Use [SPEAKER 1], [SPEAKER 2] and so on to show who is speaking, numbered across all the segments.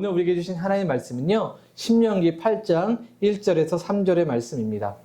[SPEAKER 1] 오늘 우리에게 주신 하나님의 말씀은요, 신명기 8장 1절에서 3절의 말씀입니다.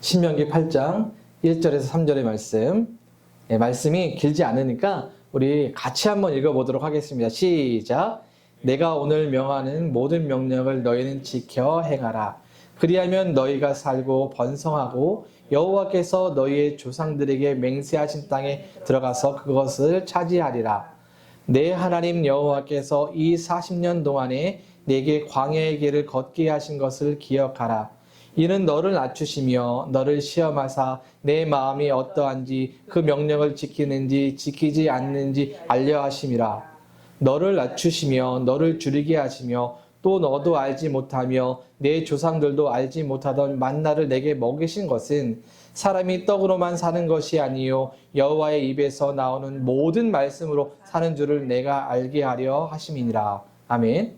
[SPEAKER 1] 신명기 8장 1절에서 3절의 말씀. 네, 말씀이 길지 않으니까 우리 같이 한번 읽어보도록 하겠습니다. 시작. 내가 오늘 명하는 모든 명령을 너희는 지켜 행하라. 그리하면 너희가 살고 번성하고 여호와께서 너희의 조상들에게 맹세하신 땅에 들어가서 그것을 차지하리라. 내 하나님 여호와께서 이 40년 동안에 내게 광야의 길을 걷게 하신 것을 기억하라. 이는 너를 낮추시며 너를 시험하사 내 마음이 어떠한지 그 명령을 지키는지 지키지 않는지 알려 하심이라. 너를 낮추시며 너를 줄이게 하시며 또 너도 알지 못하며 내 조상들도 알지 못하던 만나를 내게 먹이신 것은 사람이 떡으로만 사는 것이 아니요 여호와의 입에서 나오는 모든 말씀으로 사는 줄을 내가 알게 하려 하심이니라. 아멘.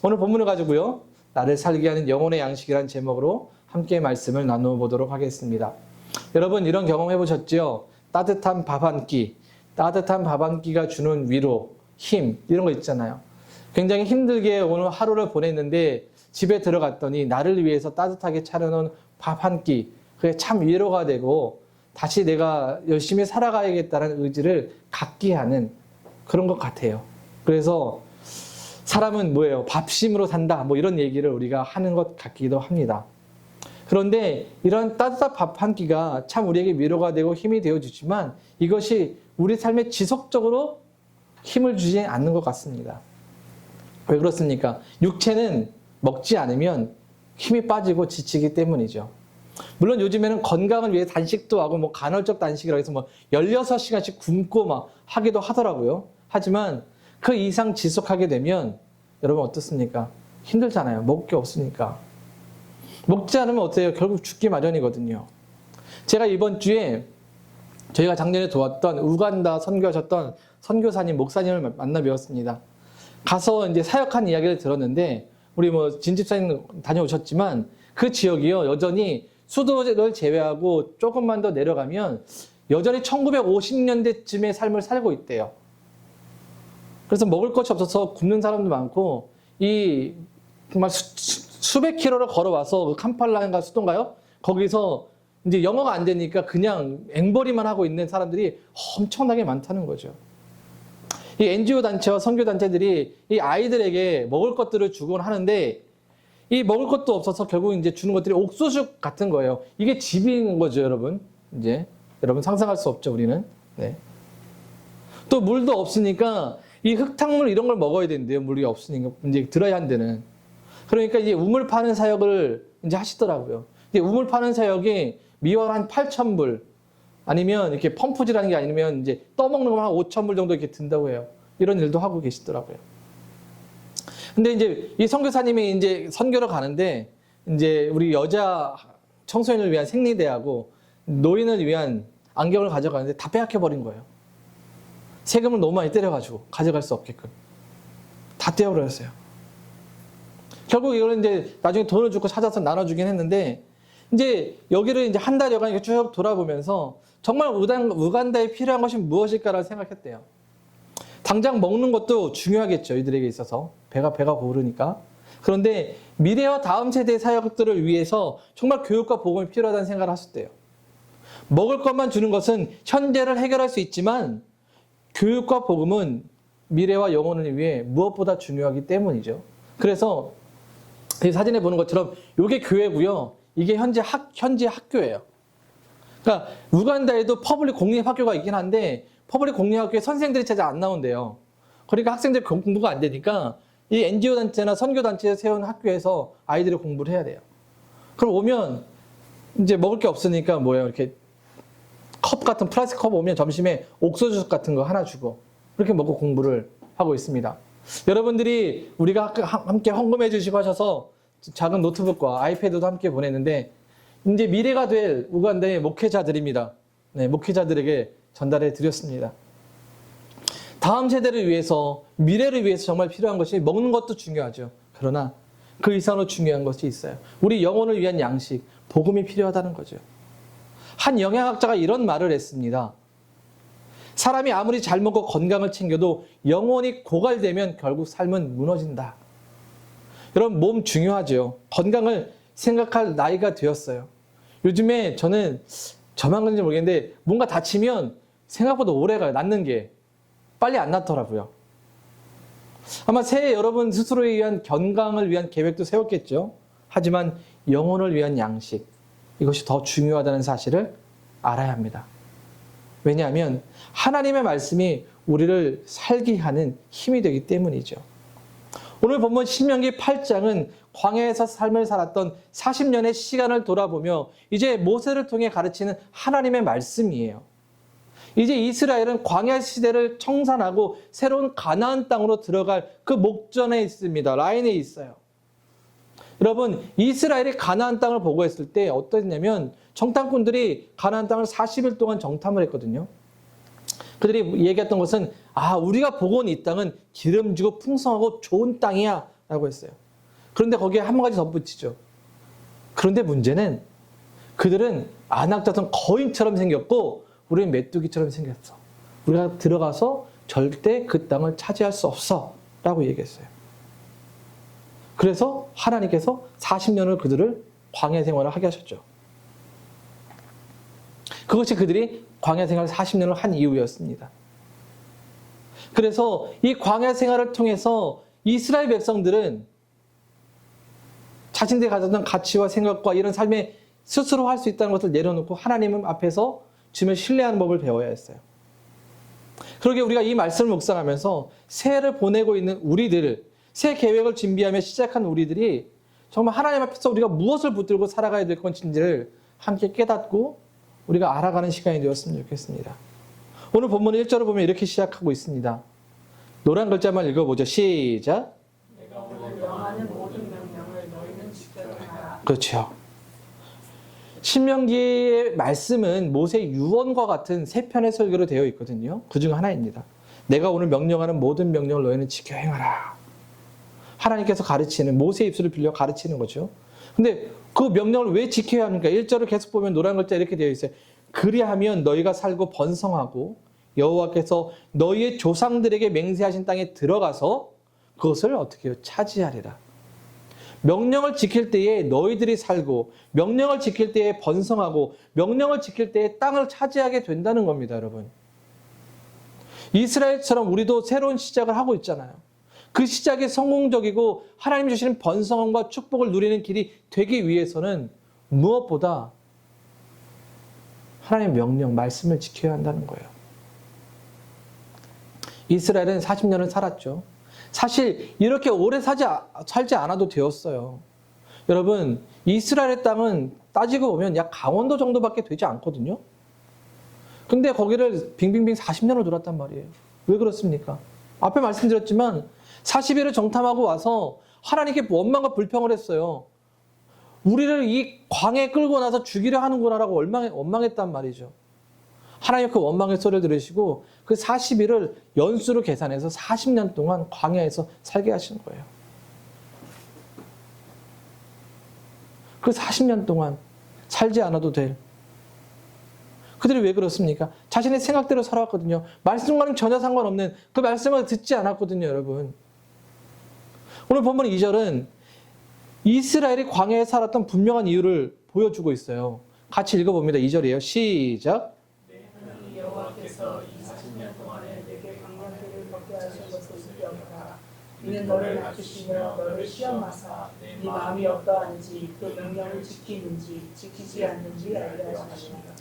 [SPEAKER 1] 오늘 본문을 가지고요, 나를 살게 하는 영혼의 양식이라는 제목으로 함께 말씀을 나누어보도록 하겠습니다. 여러분, 이런 경험 해보셨죠? 따뜻한 밥 한 끼, 따뜻한 밥 한 끼가 주는 위로, 힘, 이런 거 있잖아요. 굉장히 힘들게 오늘 하루를 보냈는데 집에 들어갔더니 나를 위해서 따뜻하게 차려놓은 밥 한 끼, 그게 참 위로가 되고 다시 내가 열심히 살아가야겠다는 의지를 갖게 하는 그런 것 같아요. 그래서 사람은 뭐예요? 밥심으로 산다, 뭐 이런 얘기를 우리가 하는 것 같기도 합니다. 그런데 이런 따뜻한 밥 한 끼가 참 우리에게 위로가 되고 힘이 되어주지만 이것이 우리 삶에 지속적으로 힘을 주지 않는 것 같습니다. 왜 그렇습니까? 육체는 먹지 않으면 힘이 빠지고 지치기 때문이죠. 물론 요즘에는 건강을 위해 단식도 하고 뭐 간헐적 단식이라고 해서 뭐 16시간씩 굶고 막 하기도 하더라고요. 하지만 그 이상 지속하게 되면 여러분 어떻습니까? 힘들잖아요. 먹을 게 없으니까. 먹지 않으면 어때요? 결국 죽기 마련이거든요. 제가 이번 주에 저희가 작년에 도왔던 우간다 선교하셨던 선교사님, 목사님을 만나 뵈었습니다. 가서 이제 사역한 이야기를 들었는데, 우리 뭐 진집사님 다녀오셨지만 그 지역이요, 여전히 수도를 제외하고 조금만 더 내려가면 여전히 1950년대쯤의 삶을 살고 있대요. 그래서 먹을 것이 없어서 굶는 사람도 많고, 이 정말 수백 킬로를 걸어와서 캄팔라인가 수도인가요? 거기서 이제 영어가 안 되니까 그냥 앵벌이만 하고 있는 사람들이 엄청나게 많다는 거죠. 이 NGO 단체와 선교 단체들이 이 아이들에게 먹을 것들을 주곤 하는데, 이 먹을 것도 없어서 결국 이제 주는 것들이 옥수수 같은 거예요. 이게 집인 거죠, 여러분. 이제 여러분 상상할 수 없죠, 우리는. 네. 또 물도 없으니까 이 흙탕물 이런 걸 먹어야 된대요. 물이 없으니까 이제 들어야 한다는. 그러니까 이제 우물 파는 사역을 이제 하시더라고요. 이제 우물 파는 사역이 미월 한 8,000불, 아니면 이렇게 펌프질하는 게 아니면 이제 떠먹는 거만 한 5,000불 정도 이렇게 든다고 해요. 이런 일도 하고 계시더라고요. 근데 이제 이 선교사님이 이제 선교를 가는데, 이제 우리 여자 청소년을 위한 생리대하고 노인을 위한 안경을 가져가는데 다 빼앗겨 버린 거예요. 세금을 너무 많이 때려가지고 가져갈 수 없게끔 다 떼어버렸어요. 결국 이걸 이제 나중에 돈을 주고 찾아서 나눠주긴 했는데, 이제 여기를 이제 한 달여간 이렇게 쭉 돌아보면서 정말 우간다에 필요한 것이 무엇일까라고 생각했대요. 당장 먹는 것도 중요하겠죠, 이들에게 있어서. 배가 고르니까. 그런데 미래와 다음 세대의 사역들을 위해서 정말 교육과 복음이 필요하다는 생각을 하셨대요. 먹을 것만 주는 것은 현재를 해결할 수 있지만 교육과 복음은 미래와 영혼을 위해 무엇보다 중요하기 때문이죠. 그래서 이 사진에 보는 것처럼 이게 교회고요. 이게 현재 학교예요. 그러니까 우간다에도 퍼블릭 공립학교가 있긴 한데 퍼블릭 공립학교에 선생들이 잘 안 나온대요. 그러니까 학생들이 공부가 안 되니까 이 NGO 단체나 선교 단체에 세운 학교에서 아이들이 공부를 해야 돼요. 그럼 오면 이제 먹을 게 없으니까 뭐예요? 이렇게 컵 같은 플라스틱 컵 오면 점심에 옥수수 같은 거 하나 주고 그렇게 먹고 공부를 하고 있습니다. 여러분들이 우리가 함께 헌금해 주시고 하셔서 작은 노트북과 아이패드도 함께 보냈는데, 이제 미래가 될 우간다의 목회자들입니다. 네, 목회자들에게 전달해 드렸습니다. 다음 세대를 위해서, 미래를 위해서 정말 필요한 것이 먹는 것도 중요하죠. 그러나 그 이상으로 중요한 것이 있어요. 우리 영혼을 위한 양식, 복음이 필요하다는 거죠. 한 영양학자가 이런 말을 했습니다. 사람이 아무리 잘 먹고 건강을 챙겨도 영혼이 고갈되면 결국 삶은 무너진다. 여러분, 몸 중요하죠. 건강을 생각할 나이가 되었어요. 요즘에 저만 그런지 모르겠는데 뭔가 다치면 생각보다 오래 가요. 낫는 게. 빨리 안 낫더라고요. 아마 새해 여러분 스스로에 의한 건강을 위한 계획도 세웠겠죠. 하지만 영혼을 위한 양식, 이것이 더 중요하다는 사실을 알아야 합니다. 왜냐하면 하나님의 말씀이 우리를 살게 하는 힘이 되기 때문이죠. 오늘 본문 신명기 8장은 광야에서 삶을 살았던 40년의 시간을 돌아보며 이제 모세를 통해 가르치는 하나님의 말씀이에요. 이제 이스라엘은 광야 시대를 청산하고 새로운 가나안 땅으로 들어갈 그 목전에 있습니다. 라인에 있어요. 여러분, 이스라엘이 가나안 땅을 보고 했을 때 어떠냐면 정탐꾼들이 가나안 땅을 40일 동안 정탐을 했거든요. 그들이 얘기했던 것은 우리가 보고 온 이 땅은 기름지고 풍성하고 좋은 땅이야 라고 했어요. 그런데 거기에 한 가지 덧붙이죠. 그런데 문제는 그들은 안악자손 거인처럼 생겼고 우리는 메뚜기처럼 생겼어. 우리가 들어가서 절대 그 땅을 차지할 수 없어 라고 얘기했어요. 그래서 하나님께서 40년을 그들을 광야 생활을 하게 하셨죠. 그것이 그들이 광야 생활을 40년을 한 이유였습니다. 그래서 이 광야 생활을 통해서 이스라엘 백성들은 자신들이 가졌던 가치와 생각과 이런 삶에 스스로 할 수 있다는 것을 내려놓고 하나님 앞에서 주님을 신뢰하는 법을 배워야 했어요. 그러게 우리가 이 말씀을 묵상하면서 새해를 보내고 있는 우리들, 새 계획을 준비하며 시작한 우리들이 정말 하나님 앞에서 우리가 무엇을 붙들고 살아가야 될 건지를 함께 깨닫고 우리가 알아가는 시간이 되었으면 좋겠습니다. 오늘 본문 1절을 보면 이렇게 시작하고 있습니다. 노란 글자만 읽어보죠. 시작.
[SPEAKER 2] 내가 오늘 명하는 모든 명령을 너희는 지켜야 하라.
[SPEAKER 1] 그렇죠. 신명기의 말씀은 모세 유언과 같은 세 편의 설교로 되어 있거든요. 그중 하나입니다. 내가 오늘 명령하는 모든 명령을 너희는 지켜 행하라. 하나님께서 가르치는, 모세의 입술을 빌려 가르치는 거죠. 근데 그 명령을 왜 지켜야 합니까? 1절을 계속 보면 노란 글자 이렇게 되어 있어요. 그리하면 너희가 살고 번성하고 여호와께서 너희의 조상들에게 맹세하신 땅에 들어가서 그것을 어떻게 해요? 차지하리라. 명령을 지킬 때에 너희들이 살고 명령을 지킬 때에 번성하고 명령을 지킬 때에 땅을 차지하게 된다는 겁니다, 여러분. 이스라엘처럼 우리도 새로운 시작을 하고 있잖아요. 그 시작이 성공적이고 하나님 주시는 번성함과 축복을 누리는 길이 되기 위해서는 무엇보다 하나님의 명령, 말씀을 지켜야 한다는 거예요. 이스라엘은 40년을 살았죠. 사실 이렇게 오래 살지 않아도 되었어요. 여러분, 이스라엘의 땅은 따지고 보면 약 강원도 정도밖에 되지 않거든요. 근데 거기를 빙빙빙 40년을 돌았단 말이에요. 왜 그렇습니까? 앞에 말씀드렸지만 40일을 정탐하고 와서 하나님께 원망과 불평을 했어요. 우리를 이 광야에 끌고 나서 죽이려 하는구나라고 원망했단 말이죠. 하나님 그 원망의 소리를 들으시고 그 40일을 연수로 계산해서 40년 동안 광야에서 살게 하시는 거예요. 그 40년 동안 살지 않아도 될. 그들이 왜 그렇습니까? 자신의 생각대로 살아왔거든요. 말씀과는 전혀 상관없는 그 말씀을 듣지 않았거든요, 여러분. 오늘 본문 2절은 이스라엘이 광야에 살았던 분명한 이유를 보여주고 있어요. 같이 읽어봅니다. 2절이에요. 시작.
[SPEAKER 2] 여호와께서 이 40년 동안에 내게 강건들을 벗게 하신 것을 기억하라. 이는 너를 낮추시며 너를 시험하사 네 마음이 어떠한지 그 명령을 지키는지 지키지 않는지 알게 하십니다.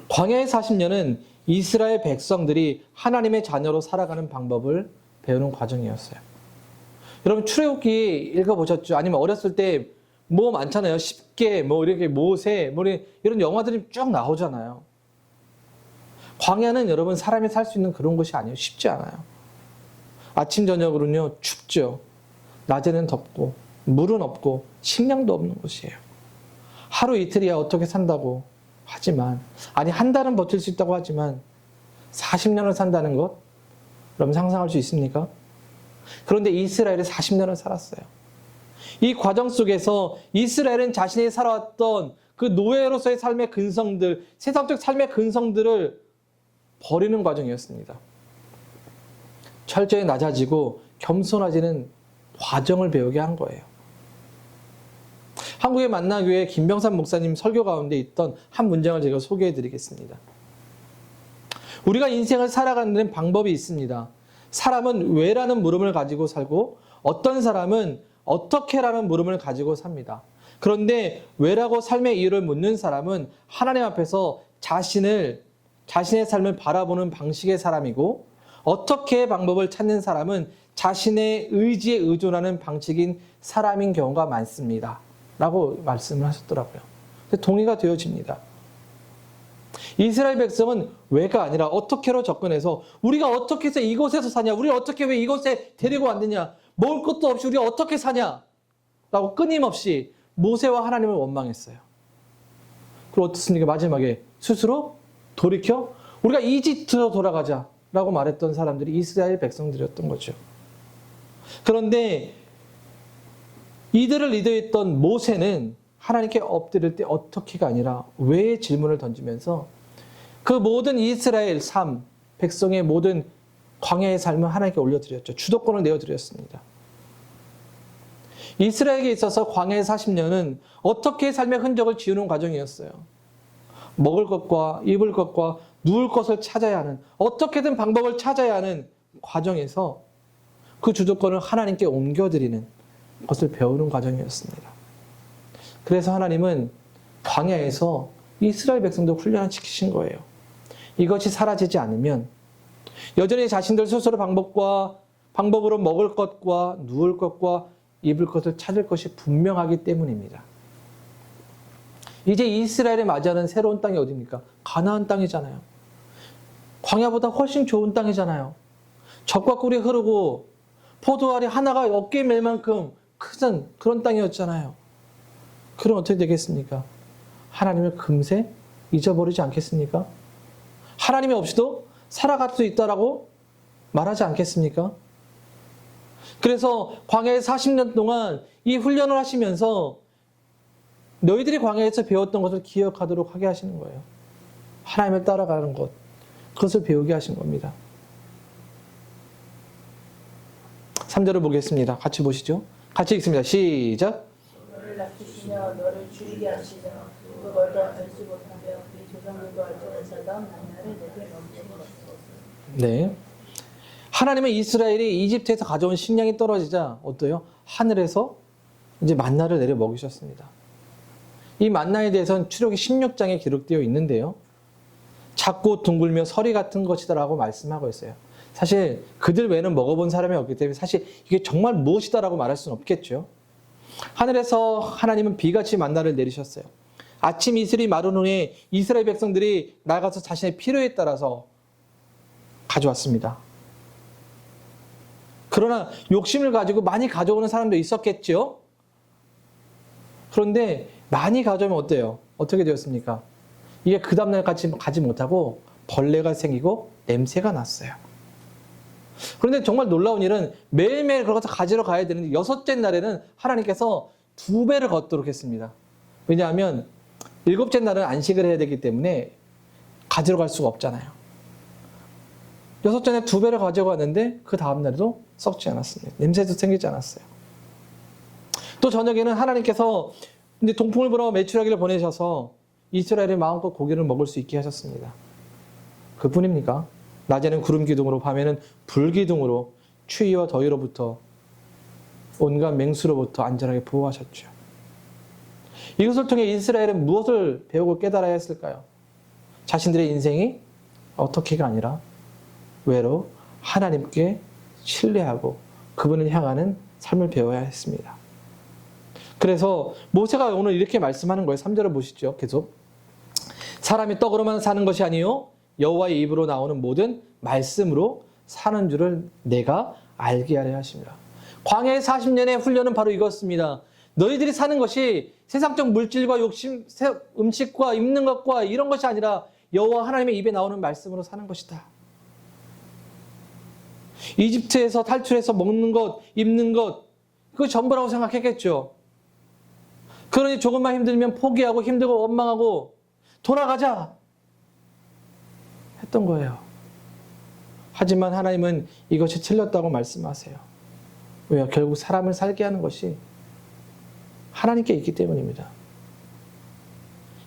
[SPEAKER 1] 광야의 40년은 이스라엘 백성들이 하나님의 자녀로 살아가는 방법을 배우는 과정이었어요. 여러분 출애굽기 읽어보셨죠? 아니면 어렸을 때 뭐 많잖아요. 10개, 뭐 이렇게 모세, 뭐 이런 영화들이 쭉 나오잖아요. 광야는 여러분 사람이 살 수 있는 그런 곳이 아니에요. 쉽지 않아요. 아침 저녁으로는요 춥죠. 낮에는 덥고 물은 없고 식량도 없는 곳이에요. 하루 이틀이야 어떻게 산다고 하지만, 아니 한 달은 버틸 수 있다고 하지만 40년을 산다는 것 여러분 상상할 수 있습니까? 그런데 이스라엘이 40년을 살았어요. 이 과정 속에서 이스라엘은 자신이 살아왔던 그 노예로서의 삶의 근성들, 세상적 삶의 근성들을 버리는 과정이었습니다. 철저히 낮아지고 겸손해지는 과정을 배우게 한 거예요. 한국의 만나교회 김병삼 목사님 설교 가운데 있던 한 문장을 제가 소개해 드리겠습니다. 우리가 인생을 살아가는 방법이 있습니다. 사람은 왜라는 물음을 가지고 살고 어떤 사람은 어떻게라는 물음을 가지고 삽니다. 그런데 왜라고 삶의 이유를 묻는 사람은 하나님 앞에서 자신의 삶을 바라보는 방식의 사람이고, 어떻게 방법을 찾는 사람은 자신의 의지에 의존하는 방식인 사람인 경우가 많습니다. 라고 말씀을 하셨더라고요. 동의가 되어집니다. 이스라엘 백성은 왜가 아니라 어떻게로 접근해서 우리가 어떻게 해서 이곳에서 사냐, 우리 어떻게 왜 이곳에 데리고 왔느냐, 먹을 것도 없이 우리가 어떻게 사냐 라고 끊임없이 모세와 하나님을 원망했어요. 그리고 어떻습니까? 마지막에 스스로 돌이켜 우리가 이집트로 돌아가자 라고 말했던 사람들이 이스라엘 백성들이었던 거죠. 그런데 이들을 리더했던 모세는 하나님께 엎드릴 때 어떻게가 아니라 왜의 질문을 던지면서 그 모든 이스라엘 삶, 백성의 모든 광야의 삶을 하나님께 올려드렸죠. 주도권을 내어드렸습니다. 이스라엘에게 있어서 광야의 40년은 어떻게 삶의 흔적을 지우는 과정이었어요. 먹을 것과 입을 것과 누울 것을 찾아야 하는, 어떻게든 방법을 찾아야 하는 과정에서 그 주도권을 하나님께 옮겨드리는 것을 배우는 과정이었습니다. 그래서 하나님은 광야에서 이스라엘 백성들 훈련을 시키신 거예요. 이것이 사라지지 않으면 여전히 자신들 스스로 방법으로 먹을 것과 누울 것과 입을 것을 찾을 것이 분명하기 때문입니다. 이제 이스라엘에 맞이하는 새로운 땅이 어디입니까? 가나안 땅이잖아요. 광야보다 훨씬 좋은 땅이잖아요. 젖과 꿀이 흐르고 포도알이 하나가 어깨에 멜 만큼 큰 그런 땅이었잖아요. 그럼 어떻게 되겠습니까? 하나님을 금세 잊어버리지 않겠습니까? 하나님이 없이도 살아갈 수 있다라고 말하지 않겠습니까? 그래서 광야에 40년 동안 이 훈련을 하시면서 너희들이 광야에서 배웠던 것을 기억하도록 하게 하시는 거예요. 하나님을 따라가는 것, 그것을 배우게 하신 겁니다. 3절을 보겠습니다. 같이 보시죠. 같이 읽습니다. 시작.
[SPEAKER 2] 너를 낮추시며 너를 줄이게 하시며 그걸도 알지 못하며 네 조상들도 알지 못하던 만나를 내게 넘치게 하소서.
[SPEAKER 1] 네. 하나님은 이스라엘이 이집트에서 가져온 식량이 떨어지자 어때요? 하늘에서 이제 만나를 내려 먹이셨습니다. 이 만나에 대해서는 출애굽기 16장에 기록되어 있는데요. 작고 둥글며 서리 같은 것이다라고 말씀하고 있어요. 사실 그들 외에는 먹어본 사람이 없기 때문에 사실 이게 정말 무엇이다라고 말할 수는 없겠죠. 하늘에서 하나님은 비같이 만나를 내리셨어요. 아침 이슬이 마른 후에 이스라엘 백성들이 나가서 자신의 필요에 따라서 가져왔습니다. 그러나 욕심을 가지고 많이 가져오는 사람도 있었겠죠. 그런데 많이 가져오면 어때요? 어떻게 되었습니까? 이게 그 다음날 가지 못하고 벌레가 생기고 냄새가 났어요. 그런데 정말 놀라운 일은 매일매일 그것을 가지러 가야 되는데 6째 날에는 하나님께서 2배를 걷도록 했습니다. 왜냐하면 7째 날은 안식을 해야 되기 때문에 가지러 갈 수가 없잖아요. 6째 날 2배를 가져갔는데 그 다음 날에도 썩지 않았습니다. 냄새도 생기지 않았어요. 또 저녁에는 하나님께서 근데 동풍을 불어 메추라기를 보내셔서 이스라엘의 마음껏 고기를 먹을 수 있게 하셨습니다. 그뿐입니까? 낮에는 구름 기둥으로 밤에는 불 기둥으로 추위와 더위로부터 온갖 맹수로부터 안전하게 보호하셨죠. 이것을 통해 이스라엘은 무엇을 배우고 깨달아야 했을까요? 자신들의 인생이 어떻게가 아니라 외로 하나님께 신뢰하고 그분을 향하는 삶을 배워야 했습니다. 그래서 모세가 오늘 이렇게 말씀하는 거예요. 3절을 보시죠. 계속. 사람이 떡으로만 사는 것이 아니요 여호와의 입으로 나오는 모든 말씀으로 사는 줄을 내가 알게 하려 하십니다. 광야의 40년의 훈련은 바로 이것입니다. 너희들이 사는 것이 세상적 물질과 욕심, 음식과 입는 것과 이런 것이 아니라 여호와 하나님의 입에 나오는 말씀으로 사는 것이다. 이집트에서 탈출해서 먹는 것, 입는 것, 그거 전부라고 생각했겠죠. 그러니 조금만 힘들면 포기하고 힘들고 원망하고 돌아가자 했던 거예요. 하지만 하나님은 이것이 틀렸다고 말씀하세요. 왜요? 결국 사람을 살게 하는 것이 하나님께 있기 때문입니다.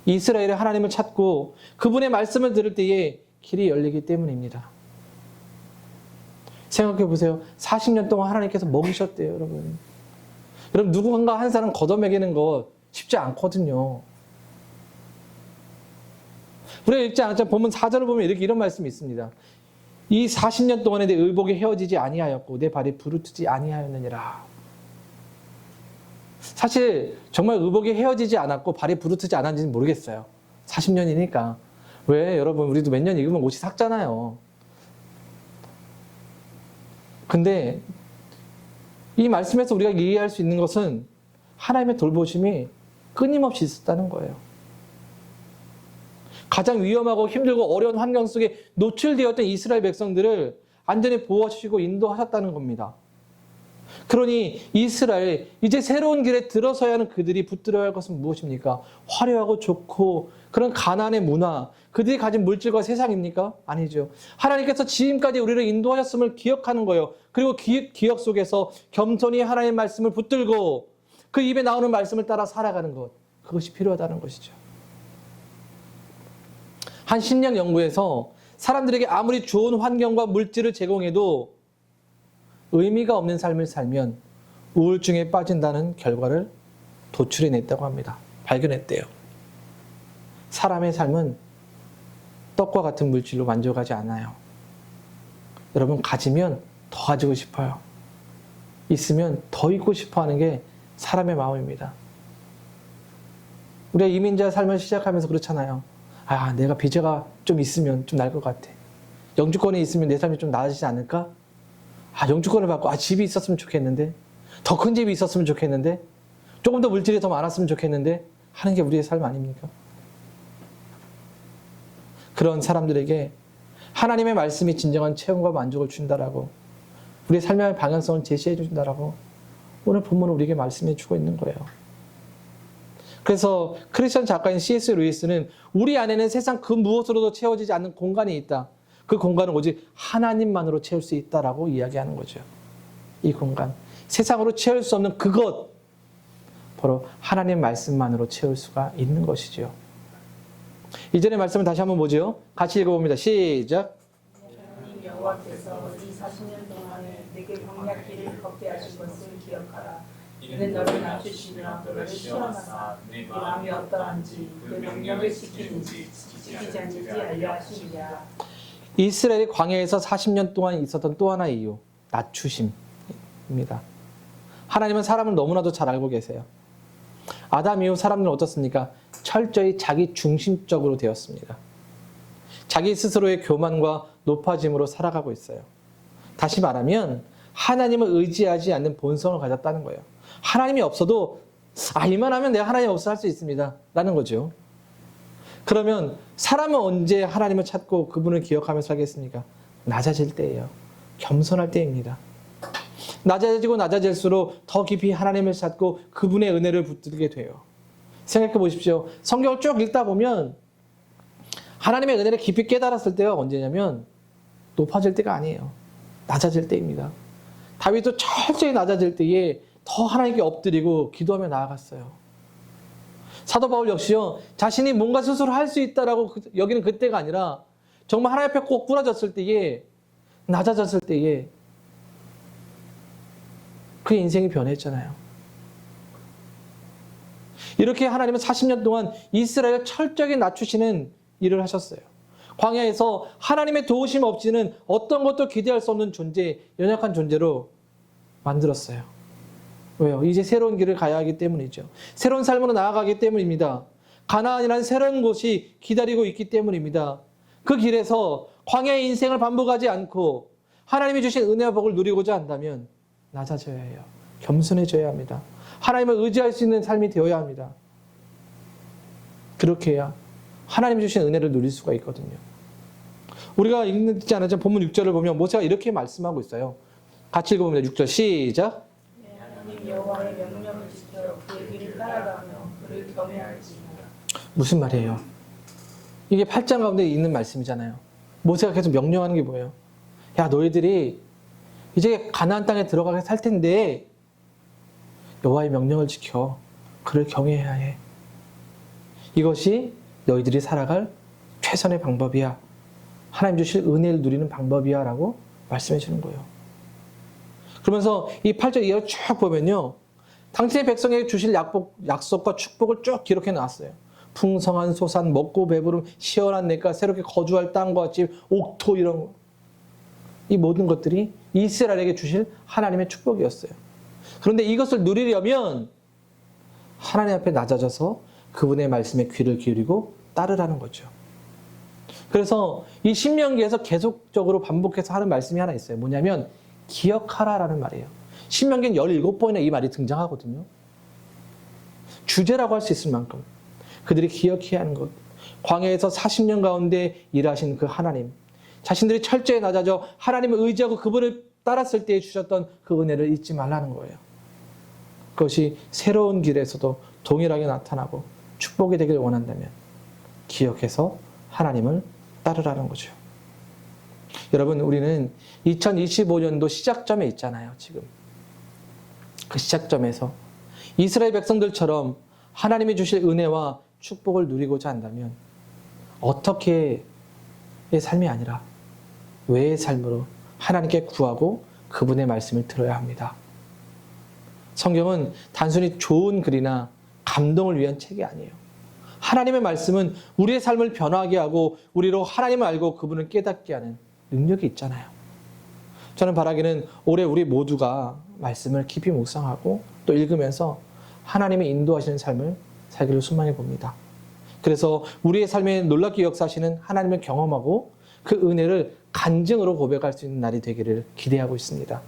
[SPEAKER 1] 이스라엘이 하나님을 찾고 그분의 말씀을 들을 때에 길이 열리기 때문입니다. 생각해 보세요. 40년 동안 하나님께서 먹이셨대요, 여러분. 여러분, 누군가 한 사람 걷어먹이는 거 쉽지 않거든요. 우리가 읽지 않았지만 보면 4절을 보면 이런 말씀이 있습니다. 이 40년 동안에 내 의복이 헤어지지 아니하였고 내 발이 부르트지 아니하였느니라. 사실 정말 의복이 헤어지지 않았고 발이 부르트지 않았는지는 모르겠어요. 40년이니까. 왜 여러분, 우리도 몇 년 읽으면 옷이 삭잖아요. 근데 이 말씀에서 우리가 이해할 수 있는 것은 하나님의 돌보심이 끊임없이 있었다는 거예요. 가장 위험하고 힘들고 어려운 환경 속에 노출되었던 이스라엘 백성들을 안전히 보호하시고 인도하셨다는 겁니다. 그러니 이스라엘, 이제 새로운 길에 들어서야 하는 그들이 붙들어야 할 것은 무엇입니까? 화려하고 좋고 그런 가나안의 문화, 그들이 가진 물질과 세상입니까? 아니죠. 하나님께서 지금까지 우리를 인도하셨음을 기억하는 거예요. 그리고 기억 속에서 겸손히 하나님의 말씀을 붙들고 그 입에 나오는 말씀을 따라 살아가는 것, 그것이 필요하다는 것이죠. 한 심리학 연구에서 사람들에게 아무리 좋은 환경과 물질을 제공해도 의미가 없는 삶을 살면 우울증에 빠진다는 결과를 도출해냈다고 합니다. 발견했대요. 사람의 삶은 떡과 같은 물질로 만족하지 않아요. 여러분, 가지면 더 가지고 싶어요. 있으면 더 있고 싶어 하는 게 사람의 마음입니다. 우리가 이민자 삶을 시작하면서 그렇잖아요. 아, 내가 비자가 좀 있으면 좀 나을 것 같아. 영주권이 있으면 내 삶이 좀 나아지지 않을까? 아, 영주권을 받고, 집이 있었으면 좋겠는데, 더 큰 집이 있었으면 좋겠는데, 조금 더 물질이 더 많았으면 좋겠는데, 하는 게 우리의 삶 아닙니까? 그런 사람들에게 하나님의 말씀이 진정한 체험과 만족을 준다라고, 우리의 삶의 방향성을 제시해 준다라고, 오늘 본문은 우리에게 말씀해 주고 있는 거예요. 그래서 크리스천 작가인 C.S. 루이스는 우리 안에는 세상 그 무엇으로도 채워지지 않는 공간이 있다. 그 공간은 오직 하나님만으로 채울 수 있다라고 이야기하는 거죠. 이 공간. 세상으로 채울 수 없는 그것. 바로 하나님 말씀만으로 채울 수가 있는 것이죠. 이전의 말씀을 다시 한번 보죠. 같이 읽어봅니다. 시작.
[SPEAKER 2] 하나님 여호와께서 이 40년 동안에 내게 광야 길을 걷게 하신 것을 기억하라. 이는 너를 낮추시며 너를 시험하사 네 마음이 어떠한지 그 명령을 지키는지 지키지 않는지 알려 하시리라.
[SPEAKER 1] 이스라엘이 광야에서 40년 동안 있었던 또 하나의 이유, 낮추심입니다. 하나님은 사람을 너무나도 잘 알고 계세요. 아담 이후 사람들은 어떻습니까? 철저히 자기 중심적으로 되었습니다. 자기 스스로의 교만과 높아짐으로 살아가고 있어요. 다시 말하면 하나님을 의지하지 않는 본성을 가졌다는 거예요. 하나님이 없어도 일만 하면 내가 하나님 없어 할 수 있습니다 라는 거죠. 그러면 사람은 언제 하나님을 찾고 그분을 기억하며 살겠습니까? 낮아질 때예요. 겸손할 때입니다. 낮아지고 낮아질수록 더 깊이 하나님을 찾고 그분의 은혜를 붙들게 돼요. 생각해 보십시오. 성경을 쭉 읽다 보면 하나님의 은혜를 깊이 깨달았을 때가 언제냐면 높아질 때가 아니에요. 낮아질 때입니다. 다윗도 철저히 낮아질 때에 더 하나님께 엎드리고 기도하며 나아갔어요. 사도 바울 역시요, 자신이 뭔가 스스로 할 수 있다라고 여기는 그때가 아니라 정말 하나님 앞에 꼭 부러졌을 때에, 낮아졌을 때에 그 인생이 변했잖아요. 이렇게 하나님은 40년 동안 이스라엘을 철저하게 낮추시는 일을 하셨어요. 광야에서 하나님의 도우심 없이는 어떤 것도 기대할 수 없는 존재, 연약한 존재로 만들었어요. 왜요? 이제 새로운 길을 가야 하기 때문이죠. 새로운 삶으로 나아가기 때문입니다. 가나안이라는 새로운 곳이 기다리고 있기 때문입니다. 그 길에서 광야의 인생을 반복하지 않고 하나님이 주신 은혜와 복을 누리고자 한다면 낮아져야 해요. 겸손해져야 합니다. 하나님을 의지할 수 있는 삶이 되어야 합니다. 그렇게 해야 하나님이 주신 은혜를 누릴 수가 있거든요. 우리가 읽지 않았지만 본문 6절을 보면 모세가 이렇게 말씀하고 있어요. 같이 읽어봅니다. 6절 시작.
[SPEAKER 2] 하나님 여호와의 명령을 지켜 그의 길을 따라가며 그를 경외할지니라.
[SPEAKER 1] 무슨 말이에요? 이게 8장 가운데 있는 말씀이잖아요. 모세가 계속 명령하는 게 뭐예요? 야, 너희들이 이제 가나안 땅에 들어가게 살 텐데 여호와의 명령을 지켜 그를 경외해야 해. 이것이 너희들이 살아갈 최선의 방법이야. 하나님 주실 은혜를 누리는 방법이야 라고 말씀해 주는 거예요. 그러면서 이 8절 이하를 쭉 보면요, 당신의 백성에게 주실 약속과 축복을 쭉 기록해 놨어요. 풍성한 소산, 먹고 배부름, 시원한 내가 새롭게 거주할 땅과 집, 옥토 이런 거. 이 모든 것들이 이스라엘에게 주실 하나님의 축복이었어요. 그런데 이것을 누리려면 하나님 앞에 낮아져서 그분의 말씀에 귀를 기울이고 따르라는 거죠. 그래서 이 신명기에서 계속적으로 반복해서 하는 말씀이 하나 있어요. 뭐냐면 기억하라라는 말이에요. 신명기는 17번이나 이 말이 등장하거든요. 주제라고 할 수 있을 만큼 그들이 기억해야 하는 것. 광야에서 40년 가운데 일하신 그 하나님. 자신들이 철저히 낮아져 하나님을 의지하고 그분을 따랐을 때 주셨던 그 은혜를 잊지 말라는 거예요. 그것이 새로운 길에서도 동일하게 나타나고 축복이 되길 원한다면 기억해서 하나님을 따르라는 거죠. 여러분, 우리는 2025년도 시작점에 있잖아요, 지금. 그 시작점에서 이스라엘 백성들처럼 하나님이 주실 은혜와 축복을 누리고자 한다면 어떻게의 삶이 아니라 왜의 삶으로 하나님께 구하고 그분의 말씀을 들어야 합니다. 성경은 단순히 좋은 글이나 감동을 위한 책이 아니에요. 하나님의 말씀은 우리의 삶을 변화하게 하고 우리로 하나님을 알고 그분을 깨닫게 하는 능력이 있잖아요. 저는 바라기는 올해 우리 모두가 말씀을 깊이 묵상하고 또 읽으면서 하나님의 인도하시는 삶을 살기를 소망해 봅니다. 그래서 우리의 삶에 놀랍게 역사하시는 하나님을 경험하고 그 은혜를 간증으로 고백할 수 있는 날이 되기를 기대하고 있습니다.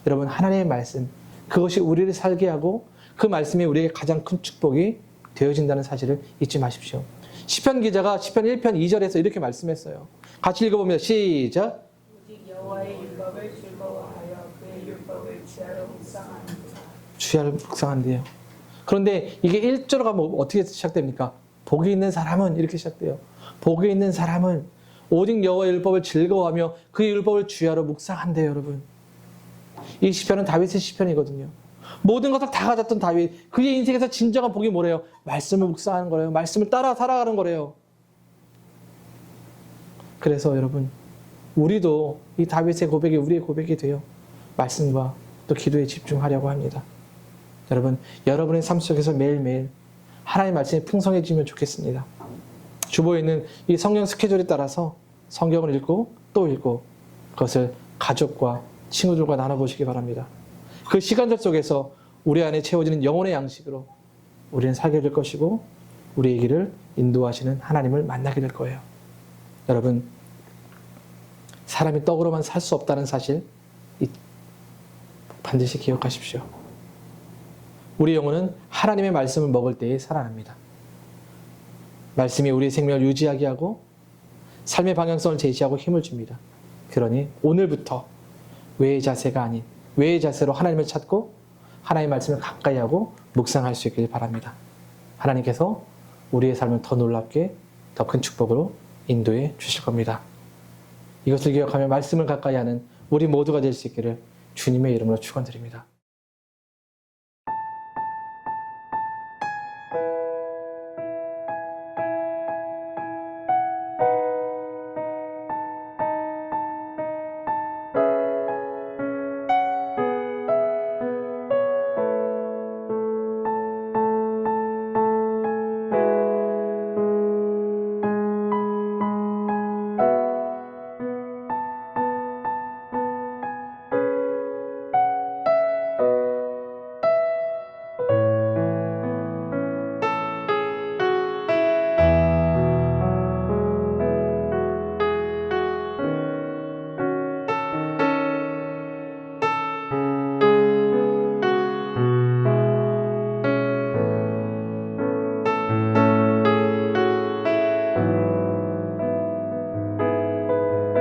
[SPEAKER 1] 여러분, 하나님의 말씀, 그것이 우리를 살게 하고 그 말씀이 우리에게 가장 큰 축복이 되어진다는 사실을 잊지 마십시오. 시편 기자가 시편 1편 2절에서 이렇게 말씀했어요. 같이 읽어봅니다. 시작.
[SPEAKER 2] 오직 여호와의 율법을 즐거워하여 그의 율법을 주야로 묵상하는구나.
[SPEAKER 1] 주야를 묵상한대요. 그런데 이게 1절로 가면 어떻게 시작됩니까? 복이 있는 사람은 이렇게 시작돼요. 복이 있는 사람은 오직 여호와의 율법을 즐거워하며 그의 율법을 주야로 묵상한대요, 여러분. 이 시편은 다윗의 시편이거든요. 모든 것을 다 가졌던 다윗, 그의 인생에서 진정한 복이 뭐래요? 말씀을 묵상하는 거래요. 말씀을 따라 살아가는 거래요. 그래서 여러분, 우리도 이 다윗의 고백이 우리의 고백이 돼요. 말씀과 또 기도에 집중하려고 합니다. 여러분, 여러분의 삶 속에서 매일매일 하나님의 말씀이 풍성해지면 좋겠습니다. 주보에 있는 이 성경 스케줄에 따라서 성경을 읽고 또 읽고 그것을 가족과 친구들과 나눠보시기 바랍니다. 그 시간들 속에서 우리 안에 채워지는 영혼의 양식으로 우리는 살게 될 것이고 우리의 길을 인도하시는 하나님을 만나게 될 거예요. 여러분, 사람이 떡으로만 살 수 없다는 사실 반드시 기억하십시오. 우리 영혼은 하나님의 말씀을 먹을 때에 살아납니다. 말씀이 우리의 생명을 유지하게 하고 삶의 방향성을 제시하고 힘을 줍니다. 그러니 오늘부터 외의 자세가 아닌 외의 자세로 하나님을 찾고 하나님의 말씀을 가까이 하고 묵상할 수 있길 바랍니다. 하나님께서 우리의 삶을 더 놀랍게 더 큰 축복으로 인도해 주실 겁니다. 이것을 기억하며 말씀을 가까이 하는 우리 모두가 될 수 있기를 주님의 이름으로 축원드립니다.